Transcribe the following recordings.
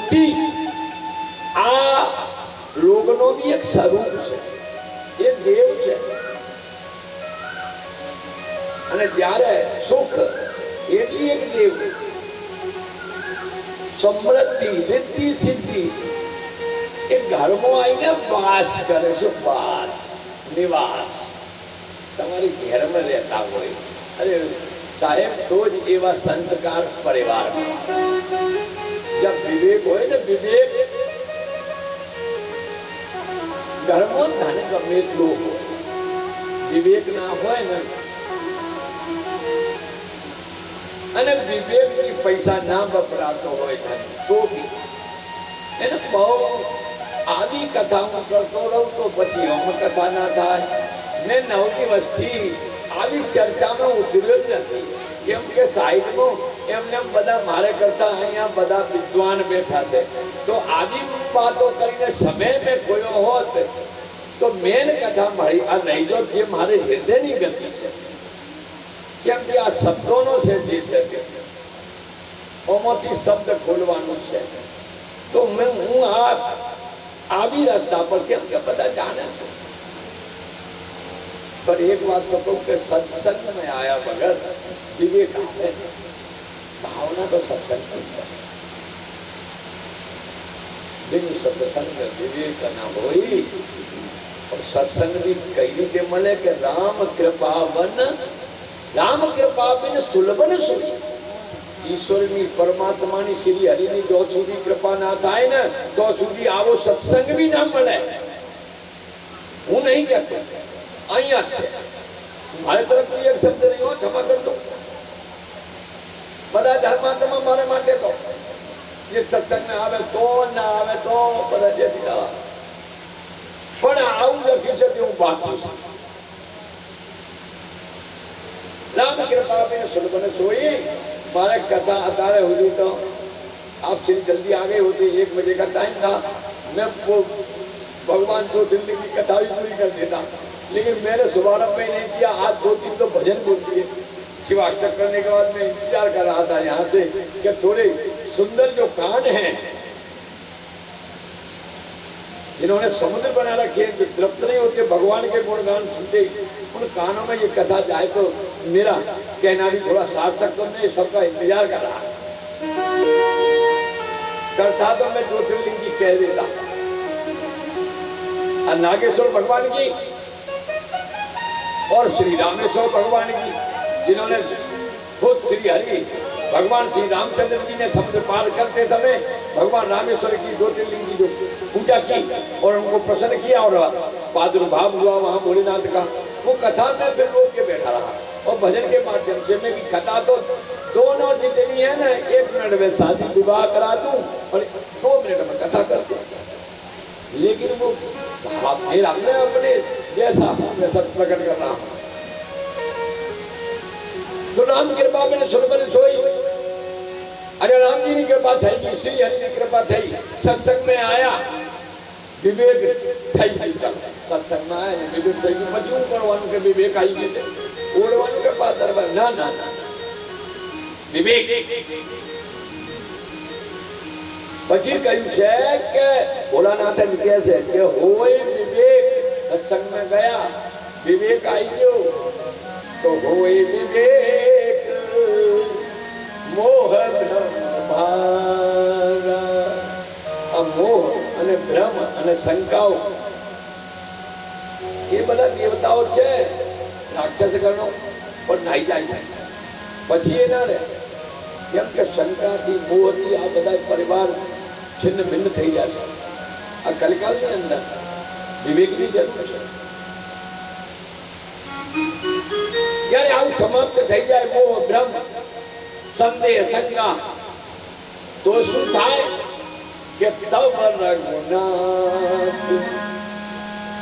વૃત્તિ આ રોગનો બી એક સ્વરૂપ છે, એ દેવ છે. અને જ્યારે સુખ એટલી એક દેવ, સમૃદ્ધિ રિદ્ધિ સિદ્ધિ એ ઘરમાં આવીને વાસ કરે છે. વાસ નિવાસ તમારી ઘેરમાં રહેતા હોય. અરે સાહેબ, તો જ એવા સંસ્કાર પરિવારમાં. જબ વિવેક હોય ને, વિવેક ઘરમાં ધન ગમે એટલું હોય, વિવેક ના હોય ને, અને વિવેકથી પૈસા ના વપરાતો હોય ધન તો બી એને બહુ આવી કથા હું કરતો રહું તો પછી અમ કથા ના થાય. મેં 9 દિવસથી આવી ચર્ચામાં ઉતર્યો જ નથી, કેમ કે સાઈડમાં એમને બધા મારે કરતા અહીંયા બધા વિદ્વાન બેઠા છે. તો આવી વાતો કરીને સમય મેં ખોયો હોત તો મેન કથા મળી આ નહીં જો જે મારે હૃદયની ગતિ છે. કેમ કે આ શબ્દોનો છે જે છે ઓમાંથી શબ્દ ખોલવાનું છે. તો હું આવી રસ્તા પર, કેમ કે બધા જાણે છે. પણ એક વાત તો કહું કે સત્સંગમાં આયા વગર વિવેક આવે, ભાવના તો સત્સંગ સત્સંગ વિવેક ના હોય. સત્સંગ બી કઈ રીતે મળે કે રામ કૃપા બિન સુલભન સુરી. ઈશ્વરની પરમાત્માની શ્રી હરિની જો સુધી કૃપા ના થાય ને તો સુધી આવો સત્સંગ બી ના મળે. હું નહીં કહેતો, અહીંયા છે મારે તરફથી એક શબ્દ નહીં હોય, ક્ષમા કરજો. બધા ધર્માત્મા મારે માટે તો એક સત્સંગ આવે તો ના આવે તો બધા જેથી આવે. પણ આવું લખ્યું છે તે હું બાકી છું. राम कृपा में सुलभन सोई. मारे कथा अतारे हुई तो आप श्री जल्दी आ गए होते, 1 बजे का टाइम था. मैं वो भगवान 2 दिन की कथा भी पूरी कर देता, लेकिन मैंने शुभारंभ में नहीं किया. आज 2-3 तो भजन बोल दिए. शिवाष्टक करने के बाद मैं इंतजार कर रहा था यहाँ से कि थोड़े सुंदर जो कान हैं जिन्होंने समुद्र बना रखे हैं, जो तृप्त नहीं होते भगवान के गुणगान सुनते, उन कानों में ये कथा जाए तो मेरा कहना भी थोड़ा सार्थक. तो मैं सबका इंतजार कर रहा करता तो मैं ज्योतिर्लिंग की कह देता. और नागेश्वर भगवान की और श्री रामेश्वर भगवान की, जिन्होंने खुद श्री हरि भगवान श्री रामचंद्र जी ने समुद्र पार करते समय भगवान रामेश्वर की ज्योतिर्लिंग की जो पूजा की और उनको प्रसन्न किया और प्रादुर्भाव हुआ वहां भोलेनाथ का, वो कथा में फिर रोक के बैठा रहा. और भजन के माध्यम से मैं भी कथा तो दोनों जितनी है ना, 1 मिनट में शादी विवाह करा दूं और 2 मिनट में कथा कर दूं. लेकिन वो मेरा मैं अपने जैसा मैं सब प्रकट कर रहा हूं. तो राम कृपा में सुलभन सोई. अरे राम जी की कृपा थी, श्री हरि की कृपा थी, सत्संग में आया, विवेक थी. सत्संग में आया विवेक थी. मजूर करवाने के विवेक आई गए ओढ़वाने के पास दरबार ना ना ना विवेक. પછી કહ્યું છે કે ભોળાનાથે કહે છે કે હોય વિવેક. સત્સંગ में गया, विवेक आई गयो तो હોય વિવેક. મોહ ભ્રમ ભાગા. આ મોહ અને ભ્રમ અને શંકાઓ એ બધા દેવતાઓ છે, રાક્ષસ ગણો પણ નાઈ જાય છે. પછી એ ના રહે, કેમ કે શંકાથી મોહથી આ બધા પરિવાર છિન્ન ભિન્ન થઈ જાય છે. આ કલિકાલની અંદર વિવેકની જરૂર છે. જ્યારે આવું સમાપ્ત થઈ જાય મોહ ભ્રમ સંદેહ શંકા તો શું થાય કે તવ રઘુનાથ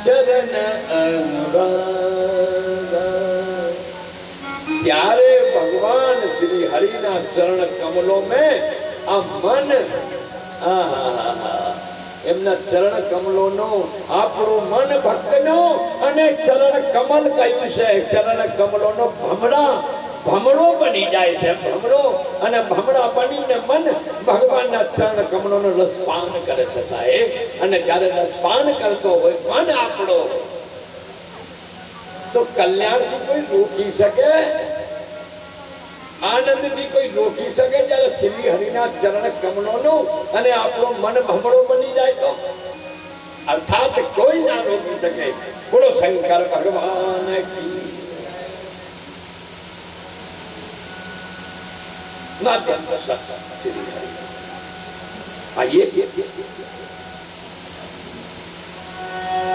ચરણ અનુરાગ. ત્યારે ભગવાન શ્રી હરિના ચરણ કમલો में આ મન એમના ચરણ કમલોનો આપણું મન ભક્તનો અને ચરણ કમલ કહ્યું છે. ચરણ કમલોનો ભમરા ભમરો બની જાય છે, ભમરો. અને ભમરા બનીને મન ભગવાનના ચરણ કમળોનો રસપાન કરે છે સાહેબ. અને જ્યારે રસપાન કરતો હોય મન આપણો, તો કલ્યાણથી કોઈ રોકી શકે? આનંદથી કોઈ રોકી શકે? જ્યારે શ્રી હરિના ચરણ કમળોનો અને આપણો મન ભમરો બની જાય તો અર્થાત કોઈ ના રોકી શકે. બોલો શંકર ભગવાન કી. माध्यम तो श्री हरि. आइए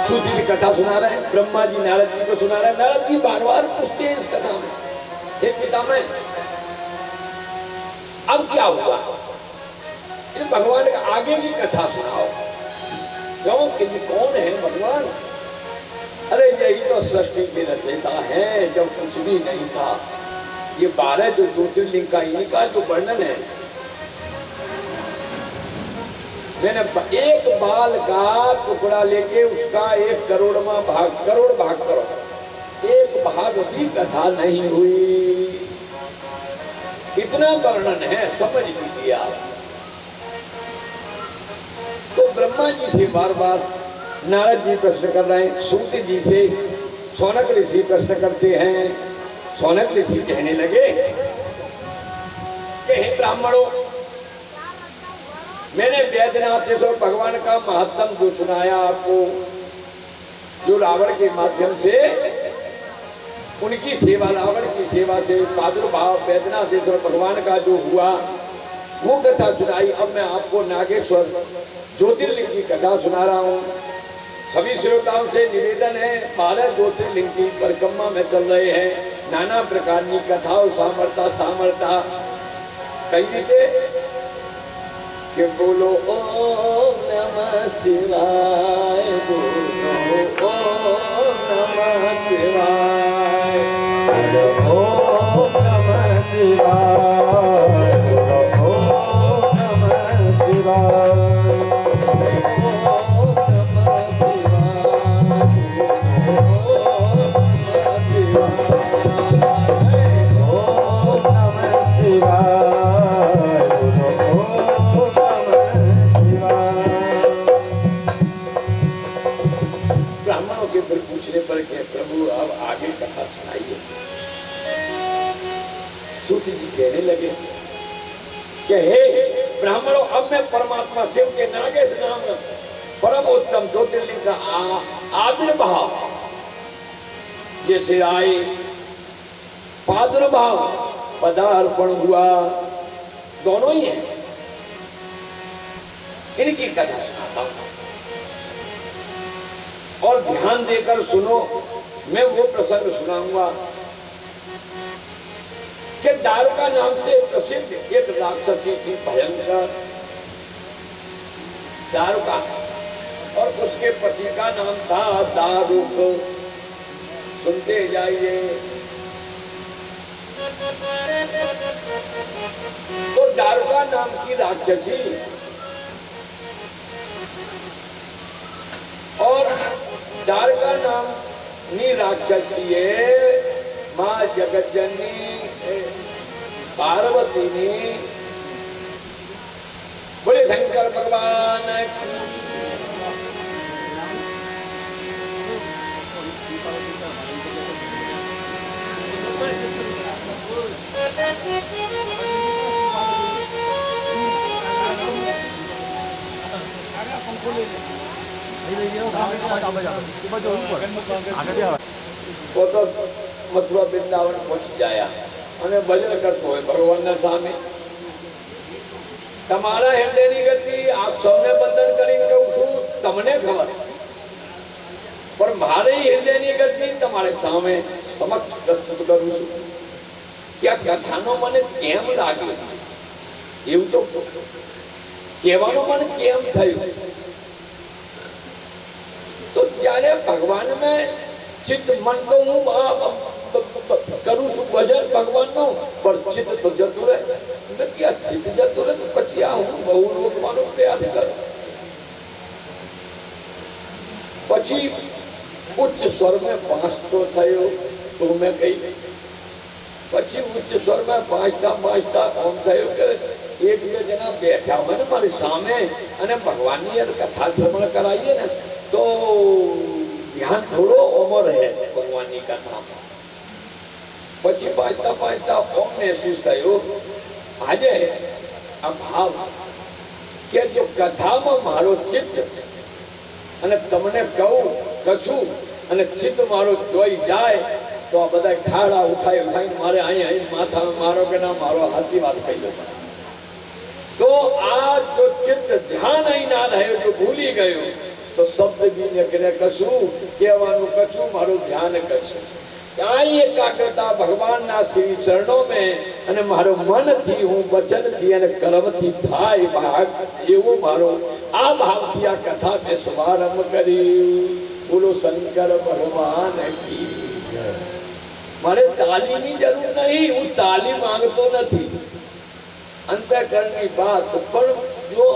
सूजी की कथा सुना रहे हैं. ब्रह्मा जी नारद जी को सुना रहे हैं. नारद जी बार बार पूछते हैं इस कथा में, हे पितामह अब क्या हुआ? ये भगवान का आगे की कथा सुनाओ. क्यों कि कौन है भगवान? अरे यही तो सृष्टि के रचयिता है, जब कुछ भी नहीं था. ये 12 जो ज्योतिर्लिंग का इनका जो वर्णन है, मैंने एक बाल का टुकड़ा लेके उसका 1 करोड़वां भाग, करोड़ भाग करो, एक भाग भी कथा नहीं हुई. इतना वर्णन है, समझ लीजिए आप. तो ब्रह्मा जी से बार बार नारद जी प्रश्न कर रहे हैं. सूत जी से शौनक ऋषि प्रश्न करते हैं. शौनक ऋषि कहने लगे कि हे ब्राह्मणों, मैंने वैद्यनाथेश्वर भगवान का महात्म जो सुनाया आपको, जो रावण के माध्यम से उनकी सेवा, रावण की सेवा से प्रादुर्भाव वैद्यनाथेश्वर भगवान का जो हुआ वो कथा सुनाई. अब मैं आपको नागेश्वर ज्योतिर्लिंग की कथा सुना रहा हूँ. सभी श्रोताओं से निवेदन है, 12 ज्योतिर्लिंग की परिक्रमा में चल रहे हैं. नाना प्रकार की कथाओं सामर्थ्य कई रीते कि बोलो ओम नमः शिवाय, बोलो ओम नमः शिवाय, बोलो ओम नमः शिवाय, बोलो ओम नमः शिवाय. ब्राह्मणों के फिर पूछने पर के प्रभु अब आगे कथा सुनाइए. सूत जी कहने लगे कि हे ब्राह्मणों, अब मैं परमात्मा शिव के नागेश नाम परम उत्तम ज्योतिर्लिंग का आविर्भाव जैसे आए, प्रादुर्भाव पदार्पण हुआ, दोनों ही है, इनकी कथा सुनाता हूं. और ध्यान देकर सुनो, मैं वो प्रसंग सुनाऊंगा कि दारुका नाम से प्रसिद्ध एक राक्षसी थी, भयंकर दारुका, और उसके पति का नाम था दारुक. सुनते जाइए. तो दारुका नाम की राक्षसी और दारुका नाम नी राक्षसी है मां जगतजननी पार्वती ने. बोले शंकर भगवान की. वो तो मथुरा वृंदावन पहुंच जाया અને ભજન કરતો હોય ભગવાનના સામે. તમારા હૃદયની ગતિ આપ સૌને બંધન કરીને કહું છું, તમને ખબર, પણ મારી હૃદયની ગતિ તમારે સામે સમક્ષ પ્રસ્તુત કરું છું. કે આ કથાનો મને કેમ લાગ્યો, એવું તો કહેવાનું મને કેમ થયું. તો જ્યારે ભગવાન में चित्त मन तो हूँ करूँ છું ભજન ભગવાનનું, પણ ચિત્ત તો જતું રહે. क्या चित्त जतु रहे तो पछी हूँ बहु रोकવાનો प्रयास करूं. પછી उच्च स्वर में बांस तो थयो तो मैं कही પછી ઉચ્ચ સ્વરમાં પાંચતા ઓમ થયું કે એક બે જણા બેઠા હોય ને મારી સામે અને ભગવાનની કથા શ્રવણ કરાવીએ ને તો ધ્યાન થોડો ઓમો રહે ભગવાનની કથામાં. પછી પાંચતા ઓમ મહેસૂસ થયું આજે આ ભાવ કે જો કથામાં મારો ચિત્ત અને તમને કહું કશું અને ચિત્ત મારો જોઈ જાય તો આ બધા ઠાડા ઉઠાઈ મારે અહીં માથા મારો કે ના મારો હાથી વાત કહી દો. તો આ જો ચિત્ત ધ્યાન અહીં ના રહ્યો જો ભૂલી ગયો તો શબ્દ બી નીકળે કશું કહેવાનું કશું મારું ધ્યાન કશું. ત્યાં એકાગ્રતા ભગવાનના શ્રી ચરણો મેં અને મારો મનથી હું વચનથી અને કર્મથી થાય ભાગ એવો મારો આ ભાવથી આ કથા મેં શુભારંભ કર્યું. બોલો શંકર ભગવાન કી. મારે તાલીમની જરૂર નહીં, હું તાલીમ માંગતો નથી. અંતઃકરણની વાત પણ જો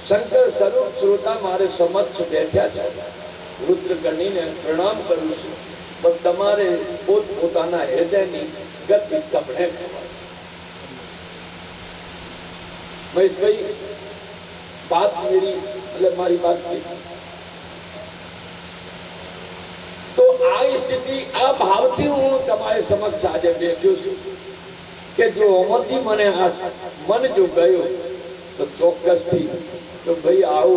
શંકર સ્વરૂપ શ્રોતા મારે સમક્ષ બેઠા છે, રુદ્ર ગણીને પ્રણામ કરું છું. પણ તમારે પોતપોતાના હૃદયની ગતિ તમને ખબર. મહેશભાઈ बात मेरी मतलब मारी बात की तो आ स्थिति आ भावती हूँ तमारे समक्ष आज बैठो छू के जो ओमथी मने आ मन जो गयो तो चौक्कस थी तो भाई आओ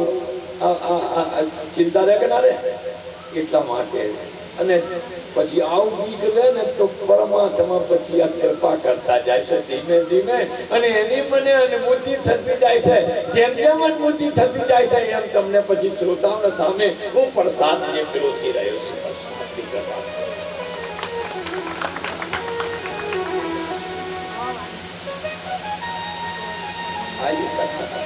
चिंता रे के ना रे એટલા માટે અને પછી આવું નીકળે ને તો પરમાત્મા પછી આ કૃપા કરતા જાય છે ધીમે ધીમે અને એની મને અનુભૂતિ થતી જાય છે. જેમ જેમ અનુભૂતિ થતી જાય છે એમ તમને પછી શ્રોતાઓના સામે હું પ્રસાદ જે પીરસી રહ્યો છું. પ્રસાદની કૃપા આવી કથા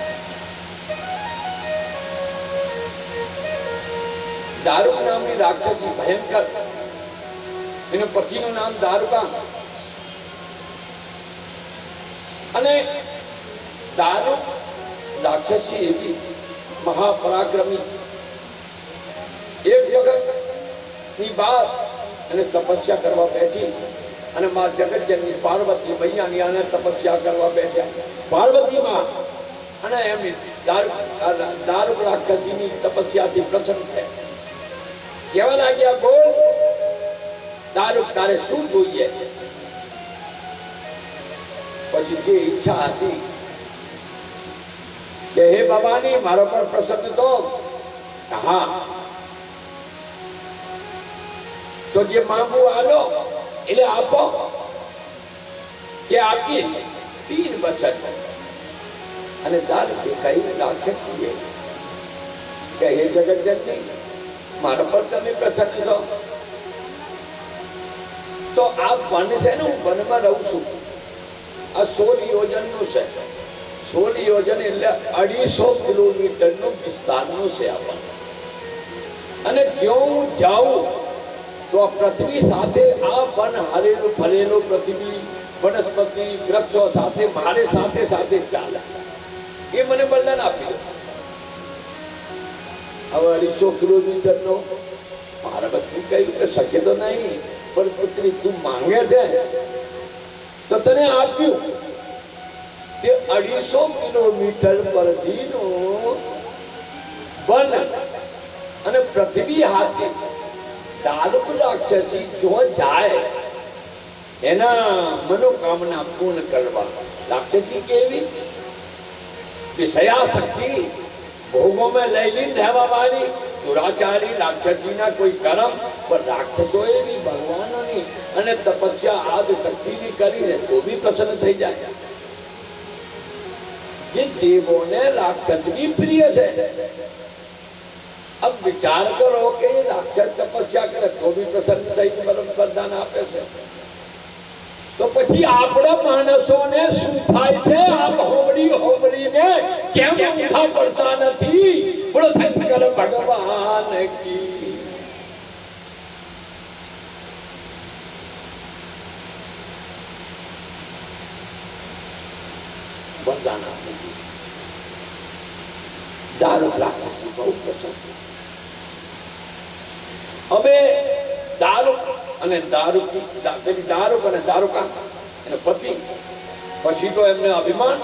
दारुक नामनी राक्षसी भयंकर एनु पतिनु नाम दारुका अने दारुक राक्षसी एवी महापराक्रमी एक वखत ની બાત અને તપસ્યા કરવા બેઠી અને માં જગતજનની પાર્વતી મૈયાની આને તપસ્યા કરવા બેઠ્યા. પાર્વતી માં અને એમ દારુક રાક્ષસીની તપસ્યાથી પ્રસન્ન થયા. કેવા લાગ્યા બોલ દારૂક તારે શું જોઈએ? પછી જે ઈચ્છા હતી કે હે બાબાની મારો પર પ્રસન્ન તો હા તો જે માંગુ આલો એટલે આપો કે આપીશ. 3 વચન અને દારૂકે કઈ રાક્ષસીએ કે હે જગતજનની मारा पर तमे प्रसन्न थो तो आप वन से न वन में रहूं छू. आ 16 योजन नु से 16 योजन એટલે 250 કિલોમીટર નો વિસ્તારનો છે આપણ. અને જો હું જાઉં તો આ પૃથ્વી સાથે આ વન હરેલું ફરેલું પૃથ્વી વનસ્પતિ વૃક્ષો સાથે મારે સાથે સાથે ચાલે એ મને બળન આપી દો. अब 250 किलोमीटर नो पार्वती कही के शक्य तो नहीं पर पुत्री तू मांगे थे तो तने आप्यू ते 250 किलोमीटर पर दीनो वन અને પૃથ્વી હાથે દારૂક રાક્ષસી જો જાય એના મનોકામના પૂર્ણ કરવા. રાક્ષસી કેવી વિષયા શક્તિ भोगों में लयलीन रहवा वाली दुराचारी राक्षसी ना कोई कर्म पर राक्षसोए भी भगवानों ની અને તપસ્યા આદ શક્તિ ની કરીને તો भी प्रसन्न થઈ જાય. ये देवों ने राक्षस भी प्रिय है. अब विचार करो कि राक्षस तपस्या करे तो भी प्रसन्न થઈ वरदान આપે છે तो પછી આપણા માણસોને શું થાય છે? આ હોબળીને કેમ ઊંધા પડતા નથી? બોલો શંકર ભગવાન કી. વરદાન આપે દારૂક રાક્ષસી બહુ પ્રસન્ન. હવે દારૂક અને પેલી દારૂક અને દારૂકા અને પતિ, પછી તો એમને અભિમાન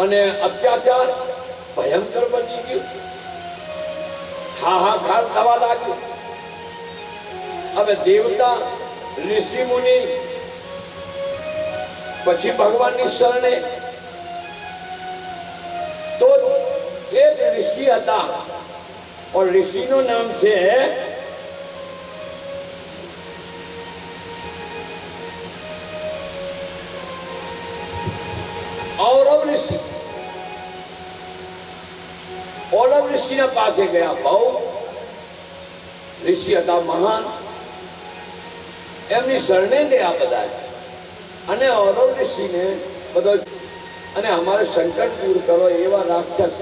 અને અત્યાચાર ભયંકર બની ગયું, હાહાકાર થવા લાગ્યું. હવે દેવતા, ઋષિ મુનિ, પછી ભગવાનની શરણે. તો એક ઋષિ હતા, और ऋषि નું નામ છે औरव ऋषि. औरव ऋषि ના પાસે ગયા. બહુ ઋષિ હતા, મહાન. એમની શરણે ગયા બધા. અને औरव ઋષિને બધો, અને અમારે સંકટ દૂર કરો એવા રાક્ષસ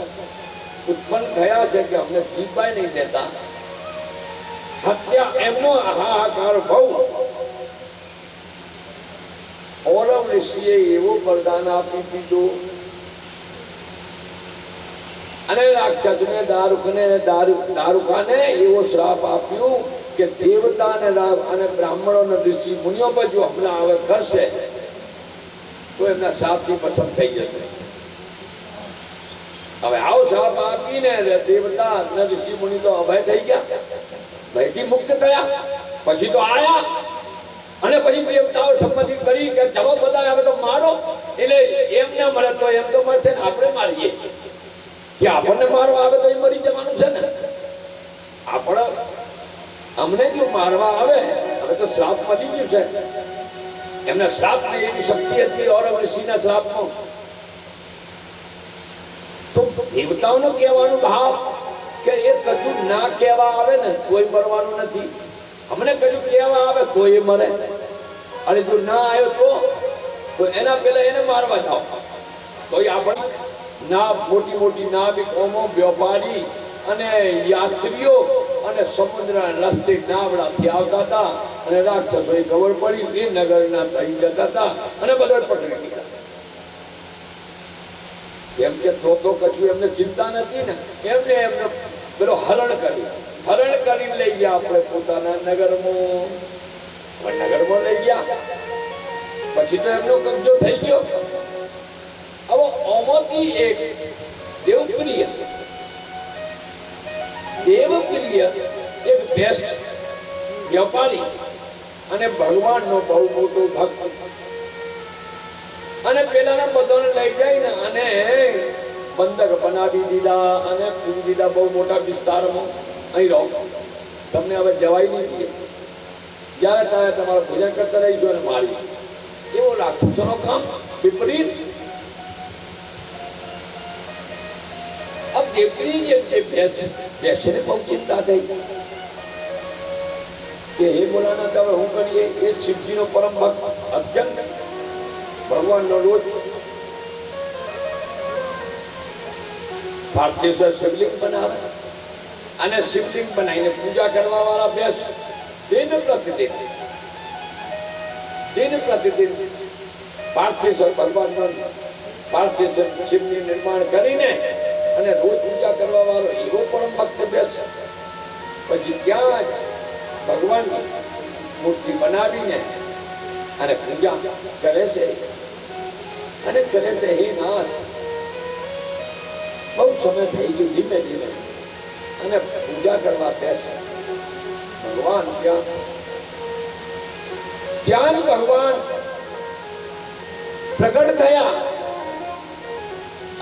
ઉત્પન્ન થયા છે કે અમને જીવવા નહીં દેતા. હત્યા એમનો હાહાકાર બહુ. औरव ઋષિએ એવું વરદાન આપી દીધું અને રાક્ષસને દારૂકાને એવો શ્રાપ આપ્યો કે દેવતા અને બ્રાહ્મણો અને ઋષિ મુનિઓ પર જો હમણાં આવે કરશે તો એમના શ્રાપથી પસંદ થઈ જશે. હવે આવો શ્રાપ આપીને દેવતા અને ઋષિ મુનિ તો અભય થઈ ગયા, ભયથી મુક્ત થયા. પછી તો આયા અને પછી દેવતાઓ સંમતિ કરી કે ચલો બધા હવે તો મારો. એટલે એમ ના મળે તો એમ તો મળશે ને આપણે મારીએ, કે આપણને મારવા આવે તો એ મરી જવાનું છે ને. આપણે અમને જો મારવા આવે, હવે તો શ્રાપ મળી ગયું છે. એમના શ્રાપની એવી શક્તિ હતી औरव ઋષિના શ્રાપમાં. તો દેવતાઓનો કહેવાનો ભાવ કે એ કશું ના કહેવા આવે ને કોઈ મરવાનું નથી, અમને કશું કહેવા આવે તો એ મરે. અને જો ના આવ્યો તો એના પહેલા એને મારવા જાઓ. તો આપણે ના મોટી મોટી નાવિક કોમો, વ્યાપારી અને યાત્રીઓ અને સમુદ્રના રસ્તે નાવડાથી આવતા હતા અને રાક્ષસોએ ખબર પડી એ નગરના થઈ જતા હતા અને બધા પકડી ગયા. એમ કે તો કશું એમને ચિંતા નથી ને, એમને પેલો હરણ કરી લઈ ગયા આપણે પોતાના નગરમાં લઈ ગયા. પછી તો એમનો કબજો થઈ ગયો. હવે આમાંથી એક દેવપ્રિય એક બેસ્ટ વ્યાપારી અને ભગવાનનો બહુ મોટો ભક્ત, અને પેલાના બધાને લઈ જાય ને અને બંધક બનાવી દીધા અને પૂરી દીધા બહુ મોટા વિસ્તારમાં. અહીં રહો, તમને હવે જવાય નહીં, જ્યારે ત્યારે તમારું ભજન કરતા રહીશું અને મારી. એવો રાક્ષસોનો કામ વિપરીત. अब देवकी ये बेसने बहुत चिंता थी कि हे बोलाना तब हूँ करिए. ये शिवजी नो परम भक्त अत्यंत भगवान नो रोज भारतीय शिवलिंग बनावे અને શિવલિંગ બનાવીને પૂજા કરવા વાળા બેસ દિન પ્રતિદિન ભારતીય ભગવાન ભારતીય શિવનું નિર્માણ કરીને અને રોજ પૂજા કરવા વાળો એવો પરમ ભક્ત બેસે. પછી ત્યાં જ ભગવાનની મૂર્તિ બનાવીને અને પૂજા કરે છે અને કરે છે. હે નાથ, બહુ સમય થઈ ગયો, ધીમે ધીમે અને પૂજા કરવા બેસે. ભગવાન ત્યાં ભગવાન પ્રગટ થયા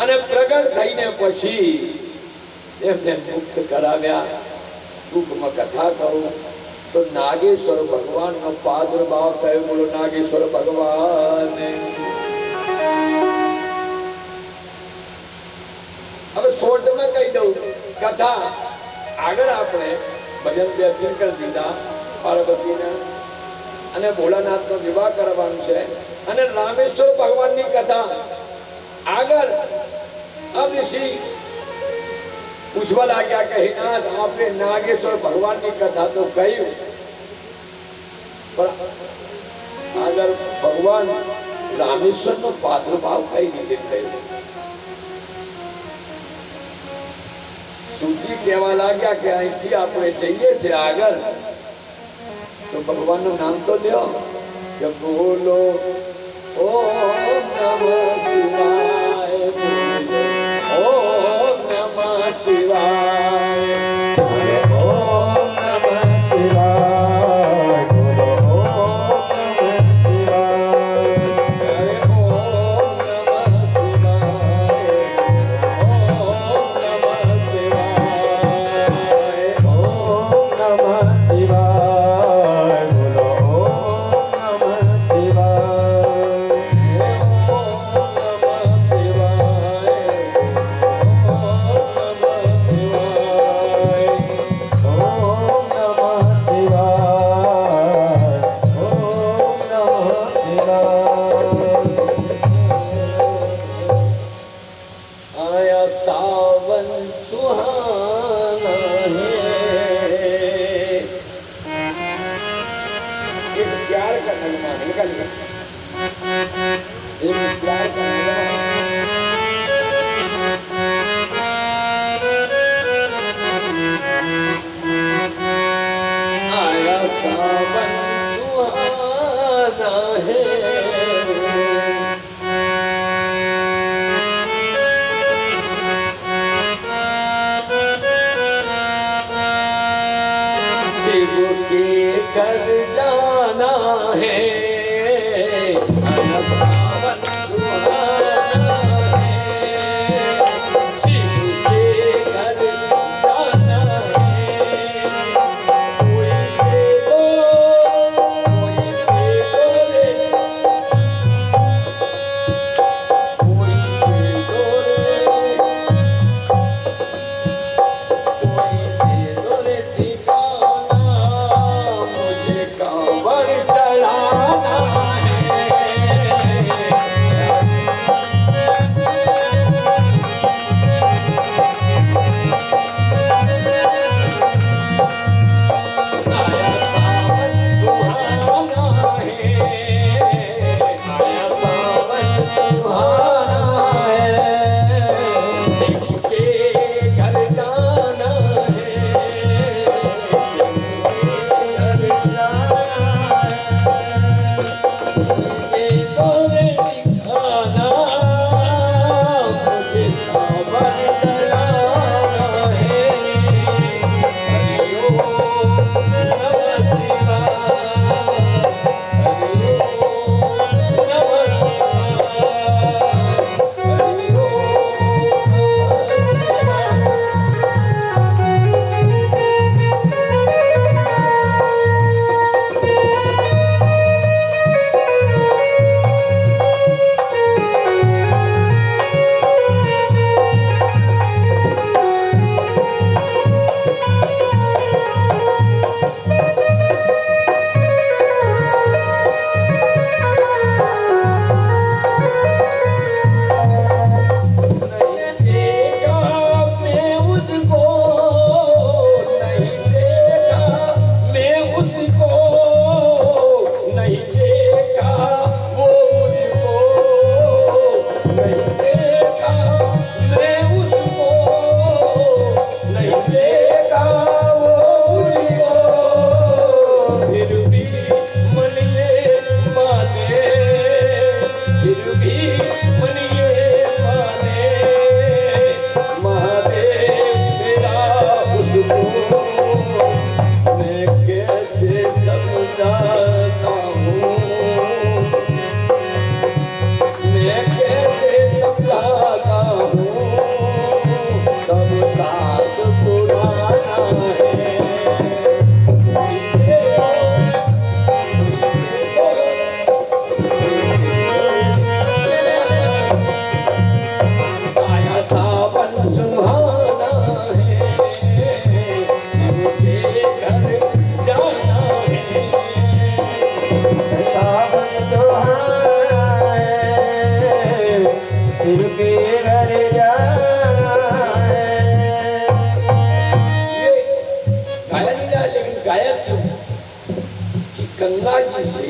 અને પ્રગટ થઈને પછી એમને મુક્ત કરાવ્યા. ટૂંકમાં કથા કહું તો નાગેશ્વર ભગવાનનો પ્રાદુર્ભાવ થયો. બોલો નાગેશ્વર ભગવાન. હવે શોર્ટમાં કહી દઉં કથા. આગળ આપણે ભજન દર્શન કરી દીધા પાર્વતીના અને ભોળાનાથનો વિવાહ કરવાનું છે અને રામેશ્વર ભગવાનની કથા આગળ. अब ऋषि पूछवा लाग्या कि नाथ आपने नागेश्वर भगवान की कथा तो कही, पर अगर भगवान रामेश्वर नो प्रादुर्भाव कई नहीं थयो. सूजी कहवा लाग्या कि અહીંથી આપણે જઈએ છે આગળ તો भगवान नु नाम तो लियो जब बोलो ओम नमः शिवाय बोलो ओम नमः शिवाय अरे ओम नमः शिवाय बोलो ओम नमः शिवाय अरे ओम नमः शिवाय ओम नमः शिवाय ओम नमः शिवाय बोलो ओम नमः शिवाय ओम नमः शिवाय आया सावन सुहाना है। एक प्यार का नगमा है, निकल गया। एक प्यार का नगमा आया सावन सुहाना है। शिव के घर जाना है आया सावन सुहाना है। शिव के घर जाना है कोई दे दो रे कोई दे दो रे ठिकाना मुझे कांवर चढ़ाना है। आया सावन सुहाना है आया सावन सुहाना है। शिव के घर जाना है शिव के घर जाना है मुझे तोरे दिखाना मुझे कांवर चढ़ाना है। हरि ओम नमः शिवाय हरि ओम नमः शिवाय हरि ओम नहीं देखा मैं उसको नहीं देखा मैं उसको नहीं देखा वो मुझको नहीं देखा मैं उसको नहीं देखा वो मुझको फिर भी मन ये माने फिर भी मन ये माने महादेव मेरा उसको मैं कैसे समझाता हूँ मैं कैसे समझाता हूँ तब साथ पुराना है। आया सावन सुहाना है शिव के घर जाना है। सावन सुहाना है शिव के घर जाना है। ये गाया नहीं जा लेकिन गाया क्यों कि गंगा जी से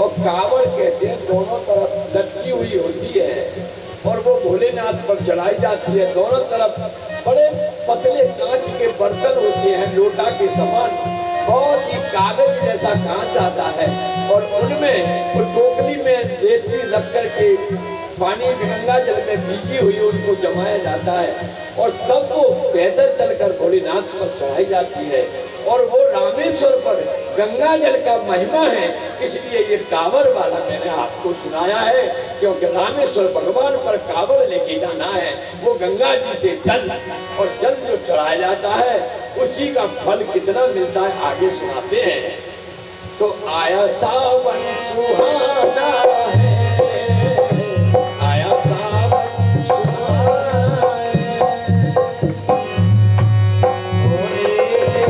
और कांवड़ कहते हैं दोनों तरफ लटकी हुई होती है और वो भोलेनाथ पर चढ़ाई जाती है। दोनों तरफ बड़े पतले कांच के बर्तन होते हैं लोटा के समान बहुत ही कागज जैसा कांच आता है और उनमें वो टोकरी में रेती रख करके पानी गंगा जल में भीगी हुई उनको जमाया जाता है और तब वो पैदल चलकर भोलेनाथ पर चढ़ाई जाती है। और वो रामेश्वर पर गंगा जल का महिमा है, इसलिए ये कांवर वाला मैंने आपको सुनाया है, क्योंकि रामेश्वर भगवान पर कांवर लेके जाना है। वो गंगा जी से जल और जल जो चढ़ाया जाता है उसी का फल कितना मिलता है आगे सुनाते हैं। तो आया सावन सुहाना है, आया सावन सुहाना है, भोले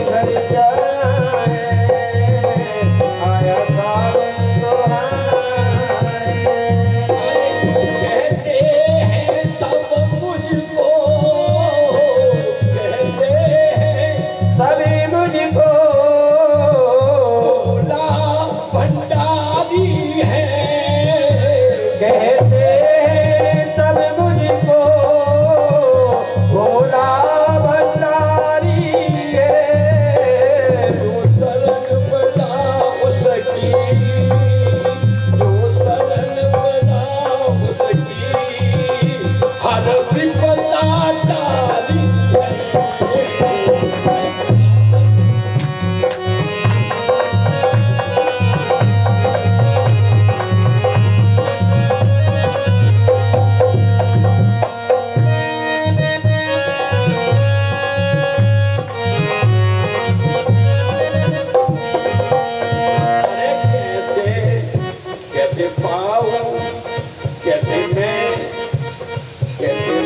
घर जाए, आया सावन सुहाना है। कहते हैं सब मुझको, कहते हैं सभी मुझको भोला भंडारी है, कहते हैं सब मुझको भोला भंडारी है। जो शरण बना उसकी, जो शरण बना उसकी, हर विपदा टाली है। अरे कैसे पाऊं, कैसे मैं, कैसे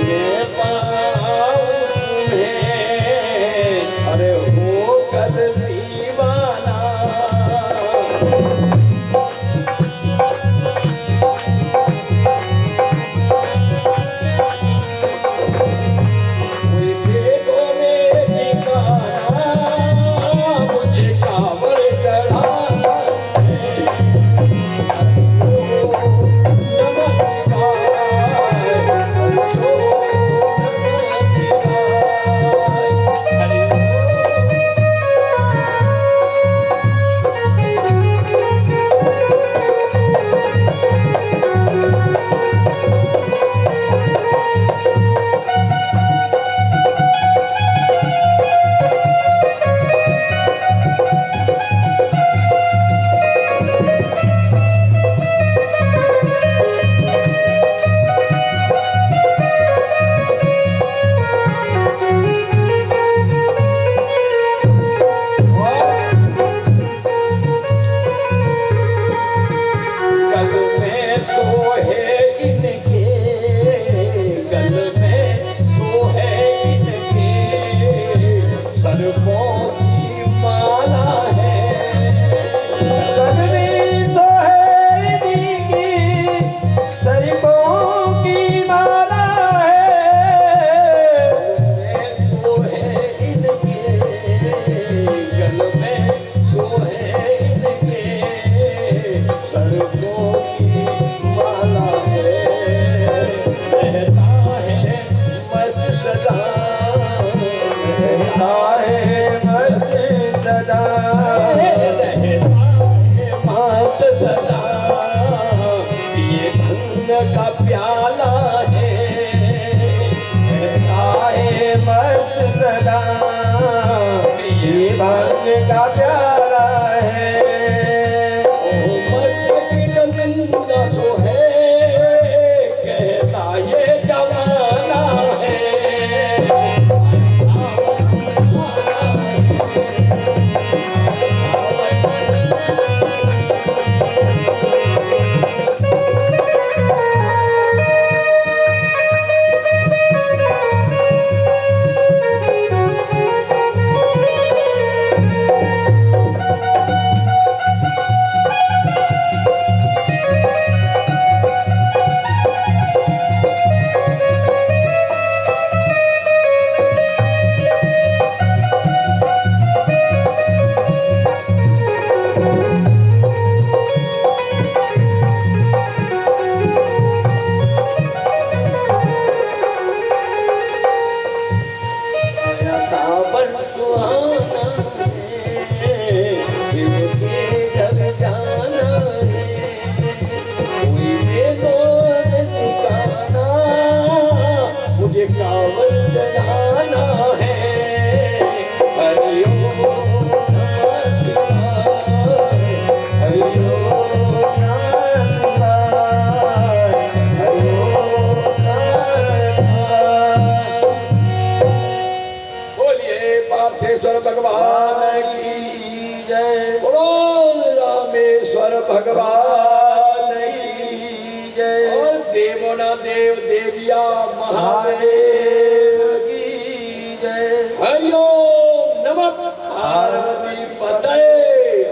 मैया महादेव की जय। हरि ओम नमः पार्वती पतये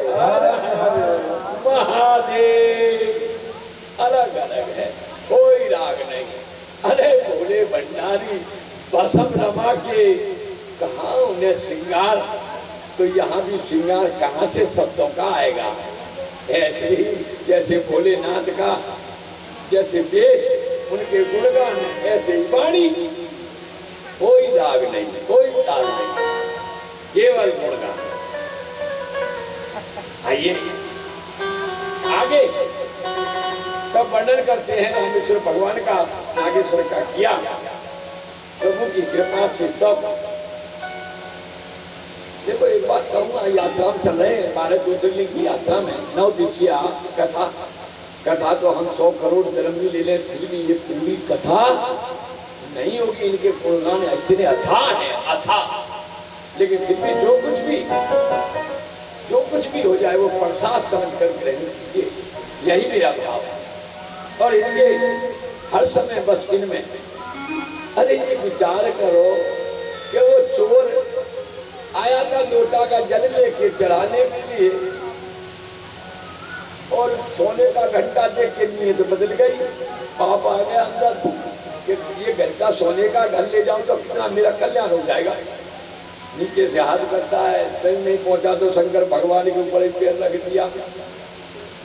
हर हर महादेव। अलग अलग है, कोई राग नहीं। अरे भोले भंडारी भस्म रमा के कहा उन्हें श्रृंगार, तो यहाँ भी श्रृंगार कहाँ से शब्दों का आएगा। ऐसे ही जैसे भोलेनाथ का जैसे देश उनके गुणगान ऐसे ही वाणी, कोई राग नहीं, कोई ताल नहीं, केवल गुणगान। आइए आगे तब वर्णन करते हैं रामेश्वर भगवान का, नागेश्वर का किया प्रभु की कृपा से सब। देखो एक बात कहूंगा, यात्रा में चल रहे हैं 12 ज्योतिर्लिंग की यात्रा में 9 दिवसीय कथा तो हम 100 करोड़ जन्म भी ले लें फिर भी ये पूरी कथा नहीं होगी। इनके गुणगान इतने अथाह हैं, अथाह। लेकिन फिर भी जो कुछ भी हो जाए वो प्रसाद समझ कर ग्रहण कीजिए, यही मेरा भाव है। और इनके हर समय बस इनमें, अरे ये विचार करो कि वो चोर आया था लोटा का जल लेके चढ़ाने के लिए, और सोने का घंटा देख के नींद बदल गई। पाप आ गया अंदर कि ये घंटा सोने का घर ले जाऊं तो कितना मेरा कल्याण हो जाएगा। नीचे से हाथ करता है, कहीं नहीं पहुंचा तो शंकर भगवान के ऊपर एक पैर रख दिया।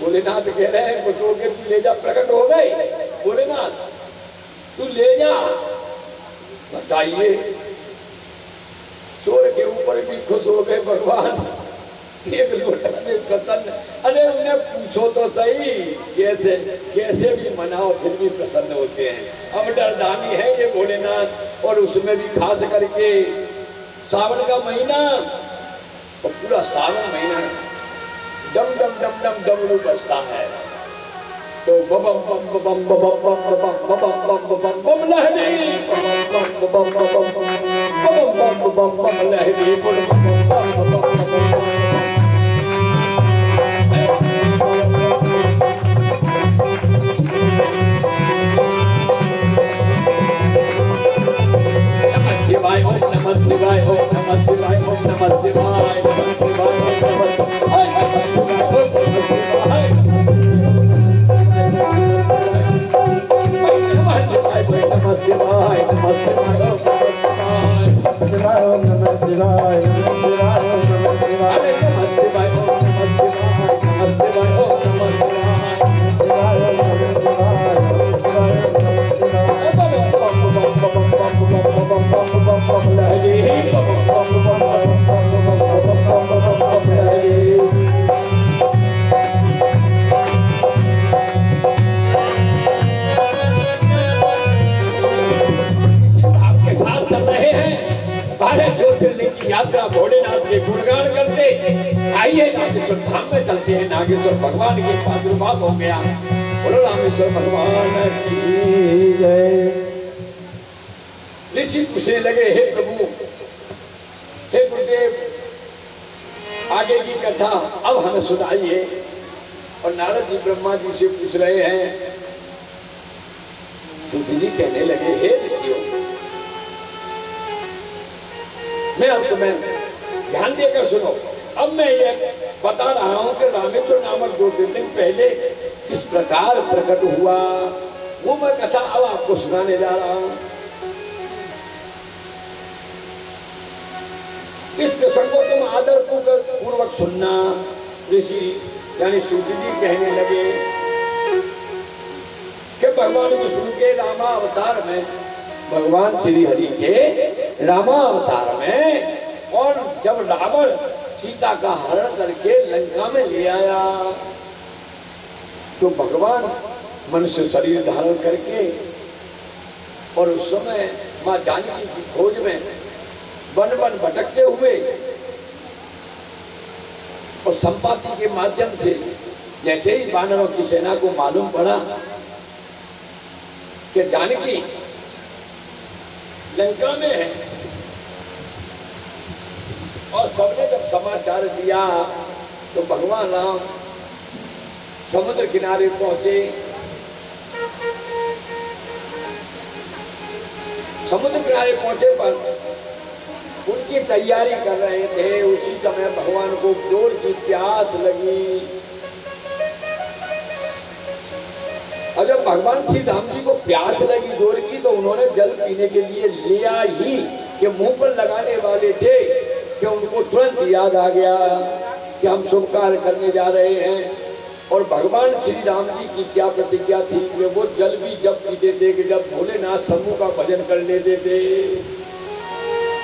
भोलेनाथ कह रहे हैं कुछ के तू ले जा, प्रकट हो गए भोलेनाथ तू ले जा। बताइए चोर के ऊपर भी खुश हो गए भगवान, एक लोटा में प्रसन्न। अरे उन्हें पूछो तो सही कैसे भी मनाओ फिर भी प्रसन्न होते हैं। अब डरदानी है ये भोलेनाथ, और उसमें भी खास करके सावन का महीना, और पूरा सावन महीना डम डम डम डम डमरू बजता है, तो बम बम बम बम बम बम बम बम बम बम लहरी बम बम बम बम बम बम लहरी बम बम बम। शिवाय ओम नमः शिवाय ओम नमः शिवाय ओम नमः शिवाय नमः शिवाय नमः शिवाय नमः शिवाय यात्रा भोलेनाथ के गुणगान करते। आइए नागेश्वर धाम में चलते हैं, नागेश्वर भगवान के प्रादुर्भाव हो गया। बोलो रामेश्वर भगवान की जय। ऋषि पूछने लगे हे प्रभु, हे गुरुदेव, आगे की कथा अब हमें सुनाइए। और नारद जी ब्रह्मा जी से पूछ रहे हैं। सूत जी कहने लगे हे ऋषियों, मैं अब तुम्हें ध्यान देकर सुनो। अब मैं ये बता रहा हूं कि रामेश्वर नामक 2 दिन पहले किस प्रकार प्रकट हुआ, वो मैं कथा अब आपको सुनाने जा रहा हूं। इस प्रसंग को तुम आदर पूर्वक सुनना। ऋषि यानी सूत जी कहने लगे कि भगवान विष्णु के रामावतार में, भगवान श्री हरि के रामावतार में, और जब रावण सीता का हरण करके लंका में ले आया तो भगवान मनुष्य शरीर धारण करके, और उस समय मां जानकी की खोज में वन वन भटकते हुए और संपाति के माध्यम से जैसे ही वानरों की सेना को मालूम पड़ा कि जानकी लंका में है, और सबने जब समाचार दिया तो भगवान राम समुद्र किनारे पहुंचे। समुद्र किनारे पहुंचे पर उनकी तैयारी कर रहे थे। उसी समय भगवान को जोर की प्यास लगी। और जब भगवान श्री राम जी को प्यास लगी जोर की, तो उन्होंने जल पीने के लिए लिया ही कि मुंह पर लगाने वाले थे कि उनको तुरंत याद आ गया कि हम शुभ कार्य करने जा रहे हैं। और भगवान श्री राम जी की क्या प्रतिज्ञा थी कि वो जल भी जब पीते थे कि जब भोलेनाथ समूह का भजन कर लेते थे,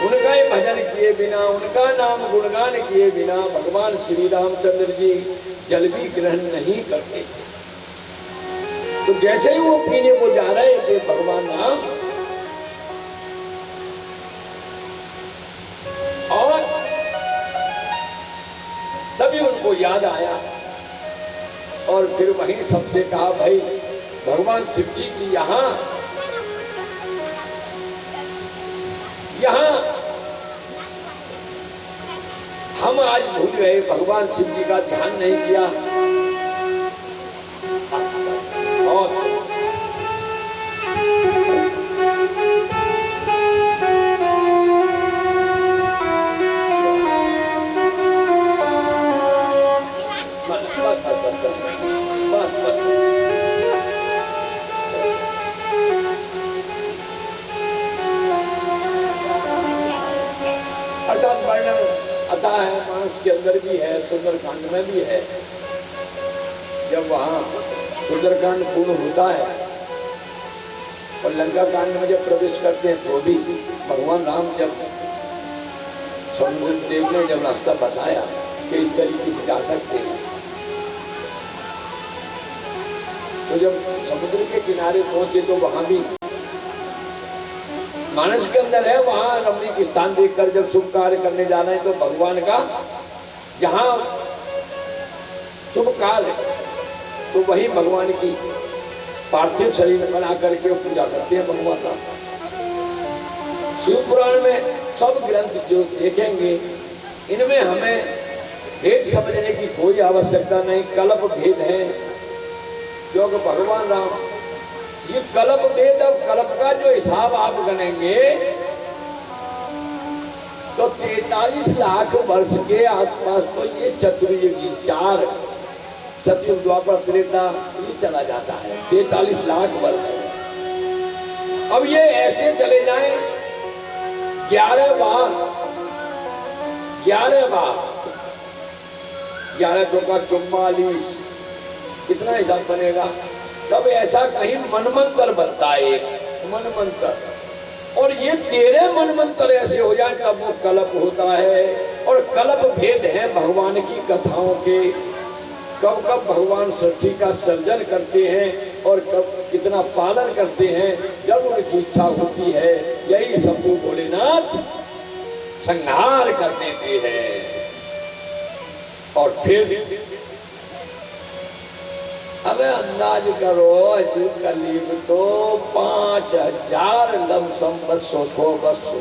उनका ही भजन किए बिना, उनका नाम गुणगान किए बिना भगवान श्री रामचंद्र जी जल भी ग्रहण नहीं करते थे। तो जैसे ही वो पीने को जा रहे थे भगवान राम, और तभी उनको याद आया और फिर वहीं सबसे कहा, भाई भगवान शिव जी की यहाँ हम आज भूल गए, भगवान शिव जी का ध्यान नहीं किया। और अर्थात वर्णन अथा है, मानस के अंदर भी है, सुंदरकांड में भी है। जब वहाँ सुंदरकांड पूर्ण होता है और लंका कांड में जब प्रवेश करते हैं, तो भी भगवान राम जब समुद्र देव ने जब रास्ता बताया कि इस तरीके से जा सकते हैं, तो जब समुद्र के किनारे पहुंचे तो वहां भी मानस के अंदर है, वहां रमणीक स्थान देखकर जब शुभ कार्य करने जाना है तो भगवान का जहां शुभ कार्य, तो वही भगवान की पार्थिव शरीर बना करके पूजा करते हैं भगवान का। शिव पुराण में सब ग्रंथ जो देखेंगे, इनमें हमें भेद समझने की कोई आवश्यकता नहीं, कल्प भेद है। क्योंकि भगवान राम ये कल्प भेद, अब कल्प का जो हिसाब आप गनेंगे तो 43 लाख वर्ष के आसपास तो ये चतुर्युगी, 4 सतयुग द्वापर त्रेता ये चला जाता है, 43 लाख वर्ष। अब ये ऐसे चले जाएं 11 बार 11 तो का 44, कितना हिसाब बनेगा? तब ऐसा कहीं मनमंत्र बनता है, मनमंत्र, और ये 13 मनमंत्र ऐसे हो जाए तब वो कल्प होता है। और कल्प भेद है भगवान की कथाओं के, कब कब भगवान सृष्टि का सर्जन करते हैं और कब कितना पालन करते हैं, जब उनकी इच्छा होती है। यही शंभु भोलेनाथ संहार कर देते हैं। और फिर अब अंदाज करो, करीब तो 5000 लमसम बसो थो बसो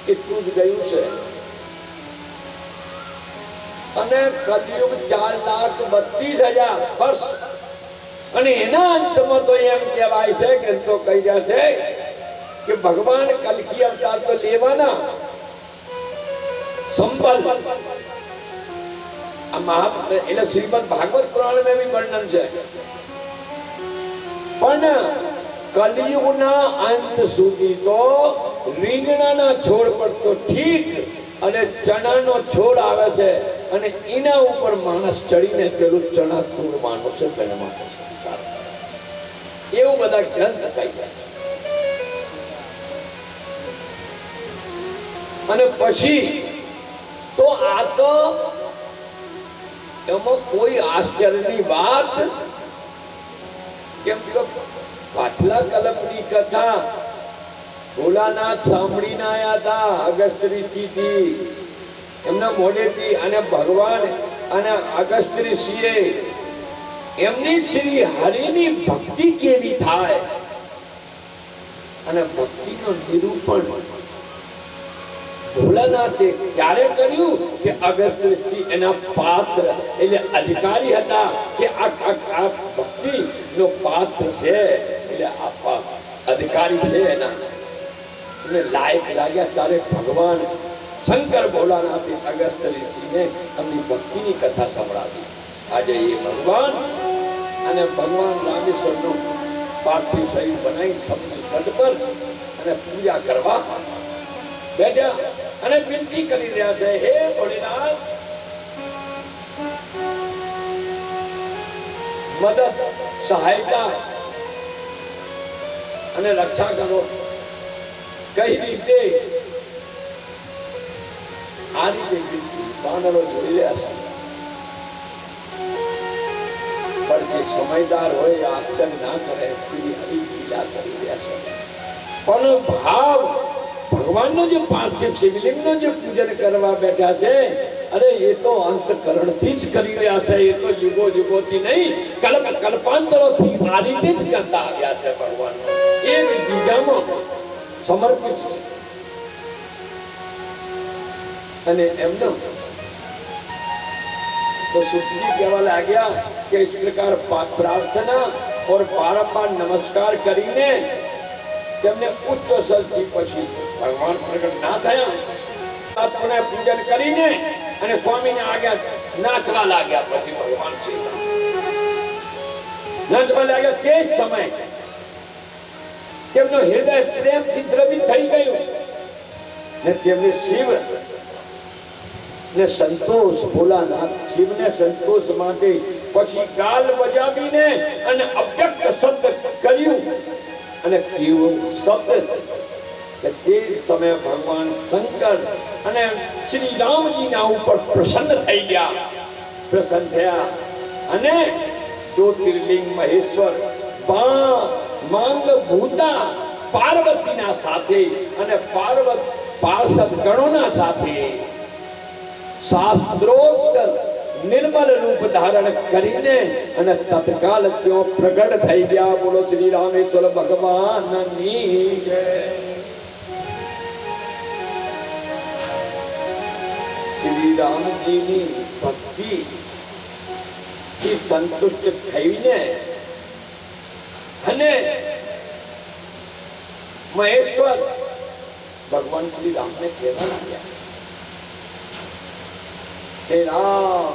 इतनी गयु से, અને કલયુગ 4,32,000 વર્ષ, અને એના અંતમાં તો એમ કહેવાય છે કે તો કહી જશે કે ભગવાન કલકી અવતાર તો લેવાના સંબલ એટલે શ્રીમદ ભાગવત પુરાણ में भी वर्णन છે, પણ કલયુગના અંત સુધી તો રીંગણાના છોડ પર તો ઠીક અને ચણાનો છોડ આવે છે અને એના ઉપર માણસ ચડીને પેલું ચણા તોડવાનું છે, પહેરવાનું સંસ્કાર, એવું બધા ગ્રંથ કહી છે। અને પછી તો આ તો એમાં કોઈ આશ્ચર્યની વાત કેમ કે પાછલા કલ્પની કથા ભોલાનાથ સાંભળીને આયા હતા અગસ્ત્ય ઋષિથી, એમના મોઢેથી, અને ભગવાન અને અગસ્ત્ય ઋષિએ એમની શ્રી હરિની ભક્તિ કેવી થાય અને ભક્તિનું નિરૂપણ ભોલાનાથે ક્યારે કર્યું કે અગસ્ત્ય ઋષિ એના પાત્ર એટલે અધિકારી હતા કે આ ભક્તિનો પાત્ર છે, એટલે આ અધિકારી છે એના એને લાયક લાગ્યા ત્યારે ભગવાન શંકર ભોળાનાથે અગસ્ત્ય ઋષિને એમની ભક્તિની કથા સંભળાવી. આજે એ ભગવાન અને ભગવાન રામેશ્વરનો પાર્થિવ શરીર બનાવી સમુદ્ર તટ પર અને પૂજા કરવા બેઠા અને વિનંતી કરી રહ્યા છે, હે ભોળેનાથ, મદદ સહાયતા અને રક્ષા કરો. કઈ રીતે? આ રીતે વાનરો જોઈ રહ્યા છે, પણ જે સમજદાર હોય આશ્ચર્ય ના કરે, શ્રી હરિ લીલા કરી રહ્યા છે. પણ ભાવ ભગવાનનો જે પાર્થિવ શિવલિંગનો જે પૂજન કરવા બેઠા છે, અરે એ તો અંતકરણથી જ કરી રહ્યા છે. એ તો યુગો યુગોથી નહીં, કલ્પાંતરોથી આ રીતે જ કરતા આવ્યા છે. ભગવાન એક બીજામાં સમર્પિત છે. અને એમનો તો સુખજી કહેવા લાગ્યા કે इस प्रकार प्रार्थना और बारंबार नमस्कार કરીને તેમને ઉચ્ચ સલથી પછી ભગવાન પ્રગટ ના થયા. આત્માને પૂજન કરીને અને સ્વામીને આગળ નાચવા લાગ્યા. પછી ભગવાન શ્રી નાચવા લાગ્યા. તે જ સમય તેમનો હૃદય પ્રેમથી દ્રવિત થઈ ગયું ને તેમને શિવ ને સંતોષ, ભોલાનાથ શિવને સંતોષ માટે પછી ગાલ બજાવીને અને અવ્યક્ત શબ્દ કર્યું. અને કેવું શબ્દ કે તે સમયે ભગવાન શંકર અને શ્રી રામજીના ઉપર પ્રસન્ન થઈ ગયા. પ્રસન્ન થયા અને જ્યોતિર્લિંગ મહેશ્વર માંગ ભૂતા પાર્વતીના સાથે અને પાર્ષદ ગણોના સાથે શાસ્ત્રોક્ત નિર્મલ રૂપ ધારણ કરીને અને તત્કાલ તેઓ પ્રગટ થઈ ગયા. બોલો શ્રી રામેશ્વર ભગવાનની જય. શ્રી રામજીની ભક્તિ થી સંતુષ્ટ થઈને અને મહેશ્વર ભગવાન શ્રી રામને કહેવા લાગ્યા, હે રામ,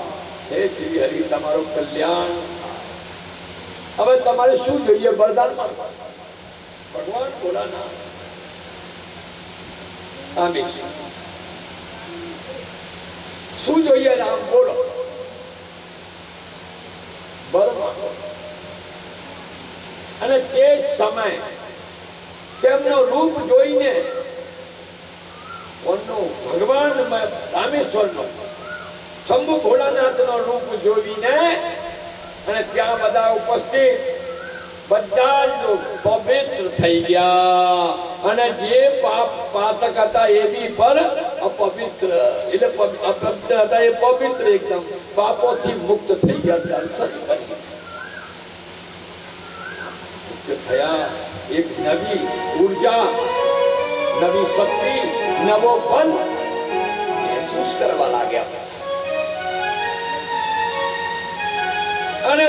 હે શ્રી હરિ, તમારું કલ્યાણ. હવે તમારે શું જોઈએ? વરદાન. ભગવાન બોલાના શું જોઈએ? રામ બોલો. બરોબર. અને તે જ સમય તેમનો રૂપ જોઈને ભગવાન રામેશ્વરનો શંભુ ભોળાનાથનો રૂપ જોઈને અને ત્યાં બધા ઉપસ્થિત બધા જ પવિત્ર થઈ ગયા. અને જે પાતક હતા એ બી પર અપવિત્ર, એટલે અપવિત્ર હતા એ પવિત્ર એકદમ પાપોથી મુક્ત થઈ ગયા. દર્શન કરી મુક્ત થયા. એક નવી ઉર્જા, નવી શક્તિ, નવો બલ મહેસૂસ કરવા લાગ્યા. અને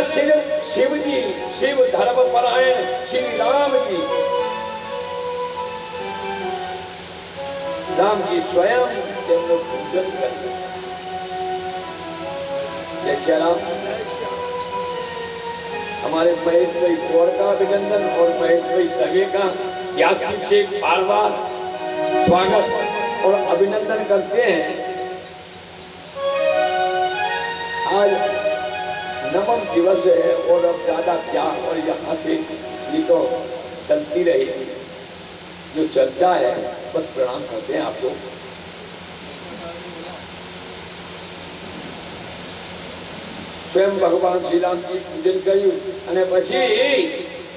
શિવજી, શિવ ધર્મ પરાયણ શ્રી રામજી સ્વયં તેમનું પૂજન કર્યું. जय राम. हमारे महेश भाई कौर का अभिनंदन और महेश भाई दगे का यात्री से बार बार स्वागत और अभिनंदन करते हैं. आज नवम दिवस है और अब ज्यादा क्या, और यहाँ से ये तो चलती रहेगी जो चर्चा है. बस प्रणाम करते हैं आपको. स्वयं भगवान श्री राम जी पूजन કર્યું અને પછી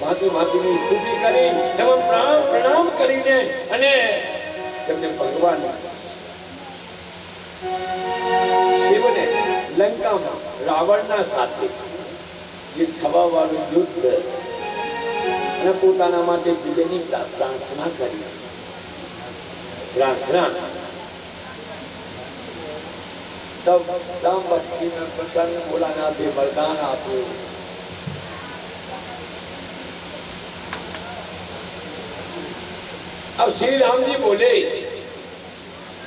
માતૃની સ્તુતિ કરી, નમઃ પ્રણામ કરીને અને તેમને ભગવાન શિવને લંકામાં રાવણના સાથે જે થવાવાળું યુદ્ધ અને પોતાના માટે વિજયની પ્રાર્થના કરી. પ્રાર્થના तब राम भक्ति में प्रसन्न भोलानाथ वरदान आते. अब श्री राम जी बोले,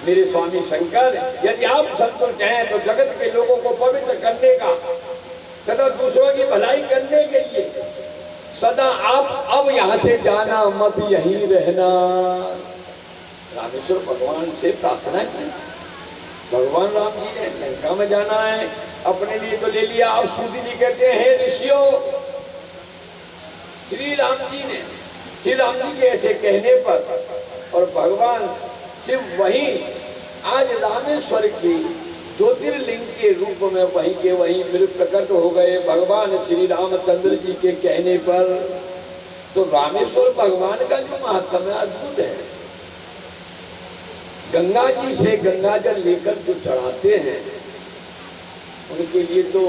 मेरे स्वामी शंकर, यदि आप संतुष्ट हैं तो जगत के लोगों को पवित्र करने का तथा दूसरों की भलाई करने के लिए सदा आप अब यहाँ से जाना मत, यहीं रहना। रामेश्वर भगवान से प्रार्थना की। भगवान राम जी ने लंका में जाना है, अपने लिए तो ले लिया। अब सूदी जी कहते हैं, ऋषियों, श्री राम जी के ऐसे कहने पर और भगवान शिव वहीं आज रामेश्वर की ज्योतिर्लिंग के रूप में वहीं के वहीं फिर प्रकट हो गए भगवान श्री रामचंद्र जी के कहने पर। तो रामेश्वर भगवान का जो महात्म है अद्भुत है। गंगा जी से गंगा जल लेकर जो चढ़ाते हैं उनके लिए तो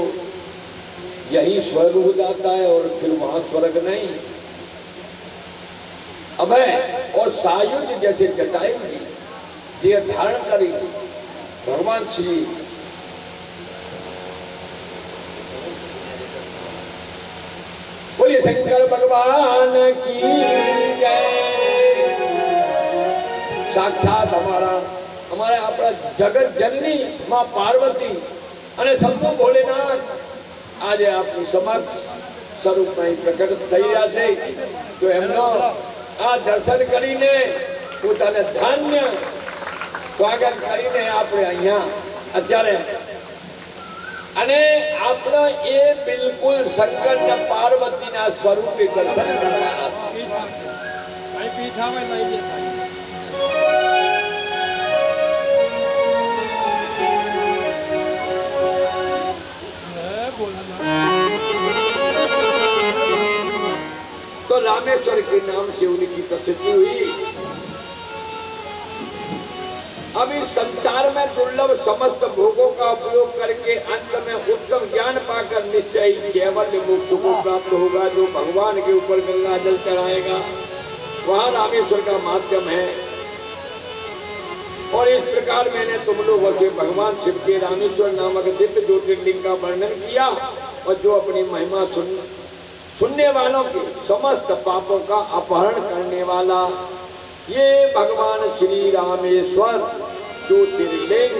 यही स्वर्ग हो जाता है और फिर वहां स्वर्ग नहीं। अभय और सायुज जैसे जटायु जी देह धारण करी भगवान श्री बोलिए शंकर भगवान की जय। साक्षात हमारे अपना जगत जननी मां पार्वती અને શંભુ ભોલેનાથ આજે આપની સમક્ષ સ્વરૂપમાં પ્રકટ થઈ રહ્યા છે। તો એમનો આ દર્શન કરીને પોતાને ધન્ય સ્વાગત કરીને આપણે અહીંયા અત્યારે અને આપણે એ બિલકુલ શંકર ને પાર્વતીના સ્વરૂપે દર્શન કરવાના છે। પીઠામાં લઈ જશે। तो रामेश्वर के नाम से उनकी प्रसिद्धि हुई। अब इस संसार में दुर्लभ समस्त भोगों का उपयोग करके अंत में उत्तम ज्ञान पाकर निश्चय केवल मोक्ष को प्राप्त होगा। जो भगवान के ऊपर गंगा जल चढ़ाएगा वहां रामेश्वर का माध्यम है। और इस प्रकार मैंने तुम लोगों से भगवान शिव के रामेश्वर नामक दिव्य ज्योतिर्लिंग का वर्णन किया और जो अपनी महिमा सुनने वालों के समस्त पापों का अपहरण करने वाला ये भगवान श्री रामेश्वर ज्योतिर्लिंग